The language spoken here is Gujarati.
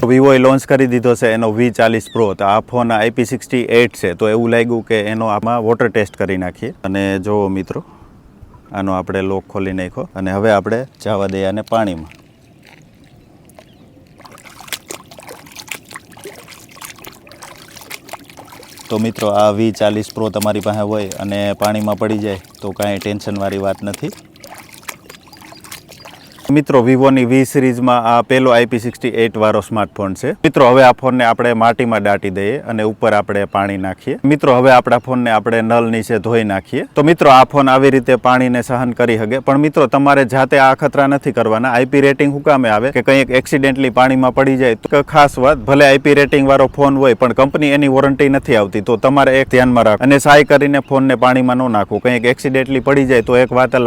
વિવોએ લોન્ચ કરી દીધો છે એનો V40 Pro. તો આ ફોન IP68 છે, તો એવું લાગ્યું કે એનો આમાં વોટર ટેસ્ટ કરી નાખીએ. અને જો મિત્રો, આનો આપણે લોક ખોલી નાખ્યો અને હવે આપણે જવા દઈએ આને પાણીમાં. તો મિત્રો, આ V40 Pro તમારી પાસે હોય અને પાણીમાં પડી જાય તો કાંઈ ટેન્શનવાળી વાત નથી. મિત્રો, વિવોની V સિરીઝમાં આ પહેલો IP68 વાળો સ્માર્ટફોન છે. મિત્રો, હવે આ ફોનને આપણે માટીમાં દાટી દઈએ અને ઉપર આપણે પાણી નાખીએ. મિત્રો, હવે આપણા ફોનને આપણે નળ નીચે ધોઈ નાખીએ. તો મિત્રો, આ ફોન આવી રીતે પાણીને સહન કરી શકે. પણ મિત્રો, તમારે જાતે આ ખતરા નથી કરવાના. IP રેટિંગ શું કામે આવે કે કંઈક એક્સિડેન્ટલી પાણીમાં પડી જાય તો ખાસ વાત, ભલે IP રેટિંગ વાળો ફોન હોય પણ કંપની એની વોરંટી નથી આવતી. તો તમારે એક ધ્યાનમાં રાખો અને સહાય કરીને ફોનને પાણીમાં ન નાખવું. કંઈક એક્સિડેન્ટલી પડી જાય તો એક વાત અલગ.